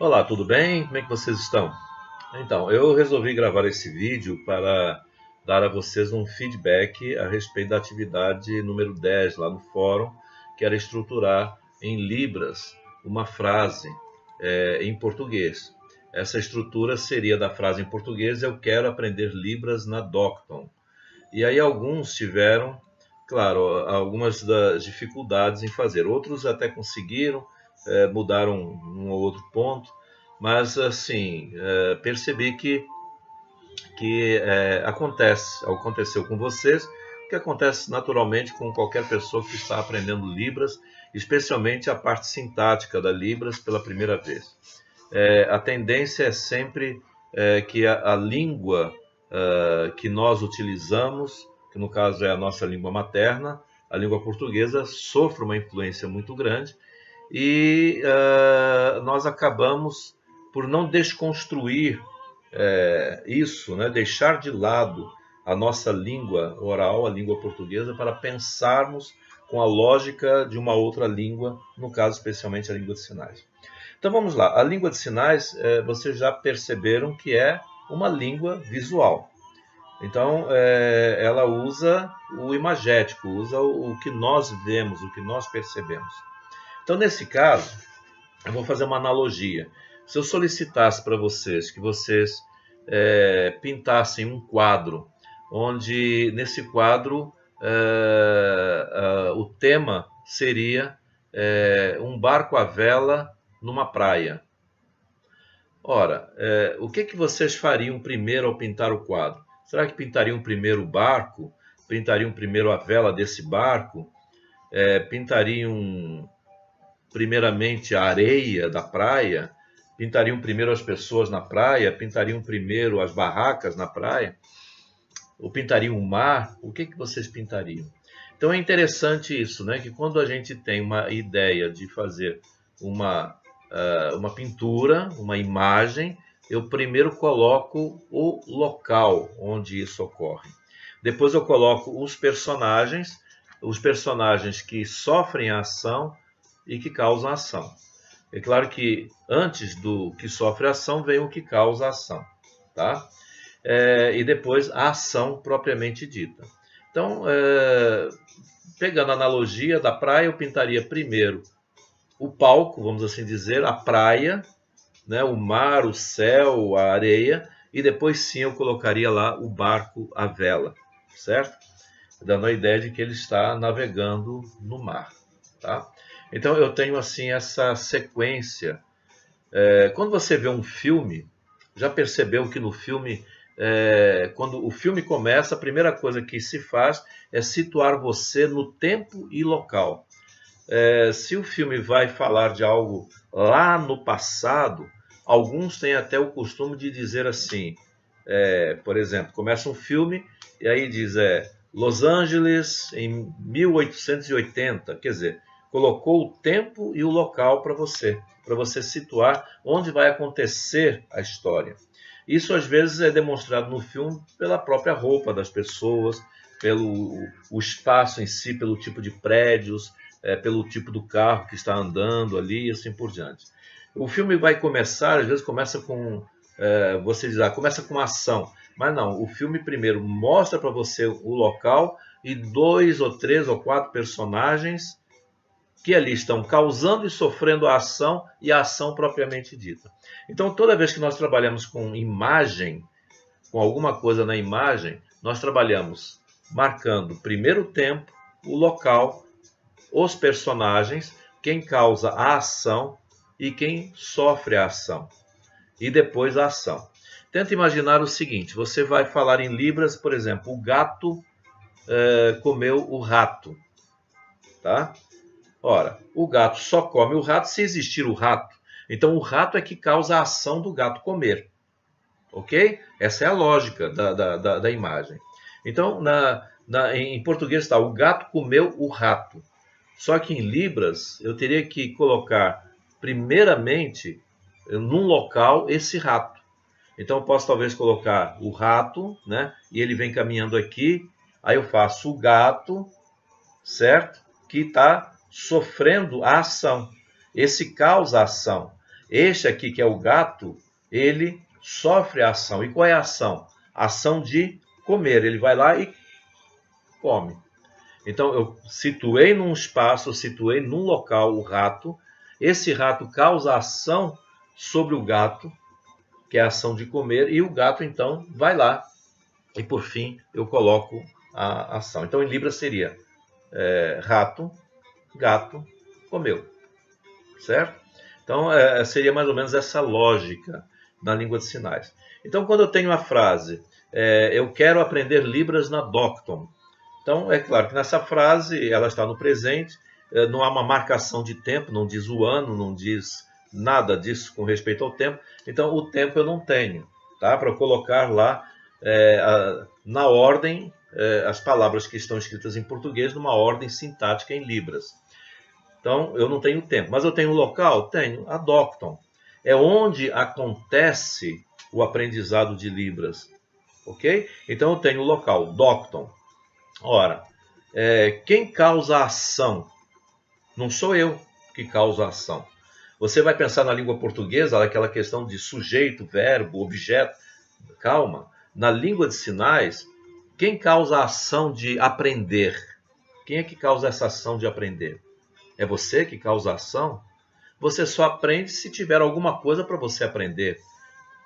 Olá, tudo bem? Como é que vocês estão? Então, eu resolvi gravar esse vídeo para dar a vocês um feedback a respeito da atividade número 10 lá no fórum, que era estruturar em libras uma frase em português. Essa estrutura seria da frase em português: eu quero aprender libras na Docton. E aí alguns tiveram, claro, algumas das dificuldades em fazer. Outros até conseguiram, mudaram um ou outro ponto, mas assim, percebi que aconteceu com vocês, que acontece naturalmente com qualquer pessoa que está aprendendo Libras, especialmente a parte sintática da Libras pela primeira vez. A tendência é sempre que a língua que nós utilizamos, que no caso é a nossa língua materna, a língua portuguesa, sofre uma influência muito grande e nós acabamos por não desconstruir isso, né? Deixar de lado a nossa língua oral, a língua portuguesa, para pensarmos com a lógica de uma outra língua, no caso especialmente a língua de sinais. Então vamos lá, a língua de sinais, vocês já perceberam que é uma língua visual. Então ela usa o imagético, usa o que nós vemos, o que nós percebemos. Então nesse caso, eu vou fazer uma analogia. Se eu solicitasse para vocês que vocês pintassem um quadro, onde nesse quadro o tema seria um barco à vela numa praia. Ora, o que vocês fariam primeiro ao pintar o quadro? Será que pintariam primeiro o barco? Pintariam primeiro a vela desse barco? Pintariam primeiramente a areia da praia? Pintariam primeiro as pessoas na praia? Pintariam primeiro as barracas na praia? Ou pintariam o mar? O que vocês pintariam? Então é interessante isso, né? Que quando a gente tem uma ideia de fazer uma pintura, uma imagem, eu primeiro coloco o local onde isso ocorre. Depois eu coloco os personagens que sofrem a ação e que causam a ação. É claro que antes do que sofre a ação vem o que causa a ação, tá? E depois a ação propriamente dita. Então, pegando a analogia da praia, eu pintaria primeiro o palco, vamos assim dizer, a praia, né, o mar, o céu, a areia, e depois sim eu colocaria lá o barco à vela, certo? Dando a ideia de que ele está navegando no mar, tá? Então eu tenho assim essa sequência. Quando você vê um filme, já percebeu que no filme, quando o filme começa, a primeira coisa que se faz é situar você no tempo e local. Se o filme vai falar de algo lá no passado, alguns têm até o costume de dizer assim, por exemplo, começa um filme e aí diz Los Angeles em 1880, quer dizer, colocou o tempo e o local para você situar onde vai acontecer a história. Isso às vezes é demonstrado no filme pela própria roupa das pessoas, pelo o espaço em si, pelo tipo de prédios, pelo tipo do carro que está andando ali e assim por diante. O filme vai começar, às vezes começa com, você diz, começa com ação, mas não, o filme primeiro mostra para você o local e 2 ou 3 ou 4 personagens que ali estão causando e sofrendo a ação e a ação propriamente dita. Então, toda vez que nós trabalhamos com imagem, com alguma coisa na imagem, nós trabalhamos marcando primeiro o tempo, o local, os personagens, quem causa a ação e quem sofre a ação. E depois a ação. Tenta imaginar o seguinte, você vai falar em libras, por exemplo, o gato comeu o rato, tá? Ora, o gato só come o rato se existir o rato. Então o rato é que causa a ação do gato comer. Ok? Essa é a lógica da imagem. Então, em português está, o gato comeu o rato. Só que em libras, eu teria que colocar, primeiramente, num local, esse rato. Então eu posso talvez colocar o rato, né? E ele vem caminhando aqui. Aí eu faço o gato, certo? Que está sofrendo a ação. Esse causa a ação. Este aqui, que é o gato, ele sofre a ação. E qual é a ação? A ação de comer. Ele vai lá e come. Então, eu situei num espaço, situei num local o rato. Esse rato causa ação sobre o gato, que é a ação de comer, e o gato, então, vai lá. E, por fim, eu coloco a ação. Então, em Libras seria rato, gato, comeu. Certo? Então, seria mais ou menos essa lógica na língua de sinais. Então, quando eu tenho a frase, eu quero aprender Libras na Docton. Então, é claro que nessa frase, ela está no presente, não há uma marcação de tempo, não diz o ano, não diz nada disso com respeito ao tempo. Então, o tempo eu não tenho, tá? Para eu colocar lá na ordem, as palavras que estão escritas em português, numa ordem sintática em Libras. Então, eu não tenho tempo. Mas eu tenho um local? Tenho, a Docton. É onde acontece o aprendizado de Libras. Ok? Então, eu tenho o local, Docton. Ora, quem causa a ação? Não sou eu que causa a ação. Você vai pensar na língua portuguesa, aquela questão de sujeito, verbo, objeto. Calma. Na língua de sinais, quem causa a ação de aprender? Quem é que causa essa ação de aprender? É você que causa a ação? Você só aprende se tiver alguma coisa para você aprender.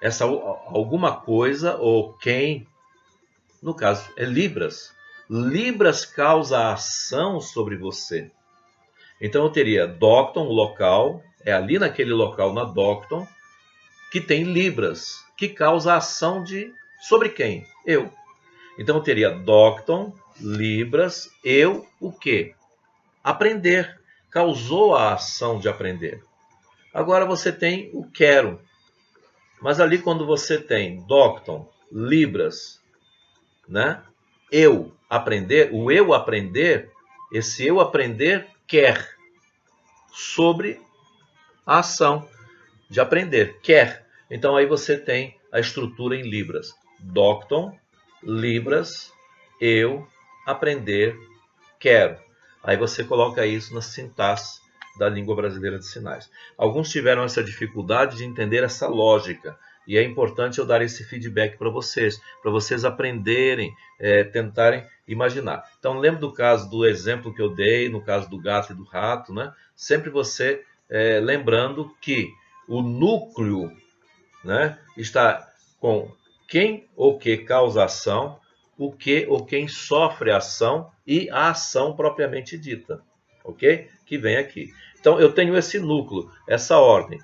Essa alguma coisa, ou quem, no caso, é Libras. Libras causa a ação sobre você. Então eu teria Docton, o local, é ali naquele local, na Docton, que tem Libras, que causa a ação sobre quem? Eu. Então eu teria Docton, Libras, eu, o quê? Aprender. Causou a ação de aprender. Agora você tem o quero. Mas ali quando você tem Docton, Libras, né? Eu aprender, o eu aprender, esse eu aprender quer sobre a ação de aprender, quer. Então aí você tem a estrutura em Libras. Docton, Libras, eu aprender, quero. Aí você coloca isso na sintaxe da língua brasileira de sinais. Alguns tiveram essa dificuldade de entender essa lógica. E é importante eu dar esse feedback para vocês aprenderem, tentarem imaginar. Então, lembra do caso do exemplo que eu dei, no caso do gato e do rato, né? Sempre você lembrando que o núcleo, né, está com quem ou que causa a ação, o que ou quem sofre a ação e a ação propriamente dita, ok? Que vem aqui. Então, eu tenho esse núcleo, essa ordem.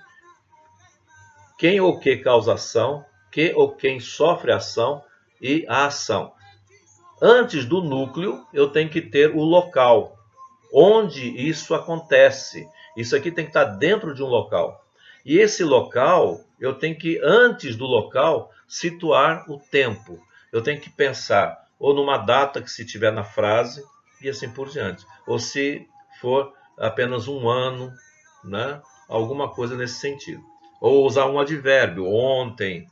Quem ou que causa ação, que ou quem sofre a ação e a ação. Antes do núcleo, eu tenho que ter o local, onde isso acontece. Isso aqui tem que estar dentro de um local. E esse local, eu tenho que, antes do local, situar o tempo. Eu tenho que pensar ou numa data que se tiver na frase e assim por diante. Ou se for apenas um ano, né? Alguma coisa nesse sentido. Ou usar um advérbio, ontem,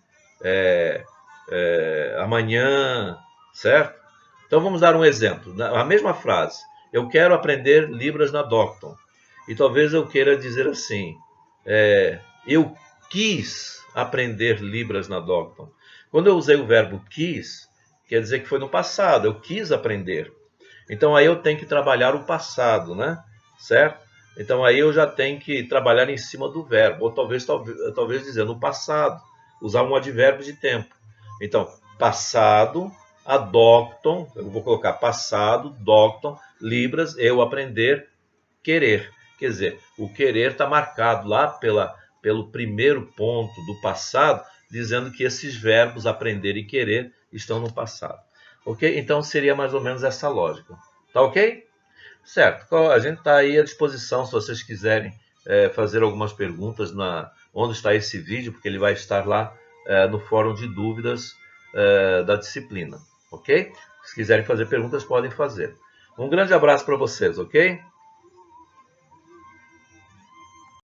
amanhã, certo? Então vamos dar um exemplo. A mesma frase. Eu quero aprender Libras na Docton. E talvez eu queira dizer assim, eu quis aprender Libras na Docton. Quando eu usei o verbo quis, quer dizer que foi no passado, eu quis aprender. Então aí eu tenho que trabalhar o passado, né? Certo? Então aí eu já tenho que trabalhar em cima do verbo, ou talvez dizer no passado, usar um advérbio de tempo. Então, passado, a Docton, eu vou colocar passado, Docton, Libras, eu aprender, querer. Quer dizer, o querer está marcado lá pelo primeiro ponto do passado, dizendo que esses verbos aprender e querer estão no passado. Ok? Então seria mais ou menos essa lógica. Tá ok? Certo. A gente está aí à disposição se vocês quiserem fazer algumas perguntas onde está esse vídeo, porque ele vai estar lá no fórum de dúvidas da disciplina. Ok? Se quiserem fazer perguntas, podem fazer. Um grande abraço para vocês, ok?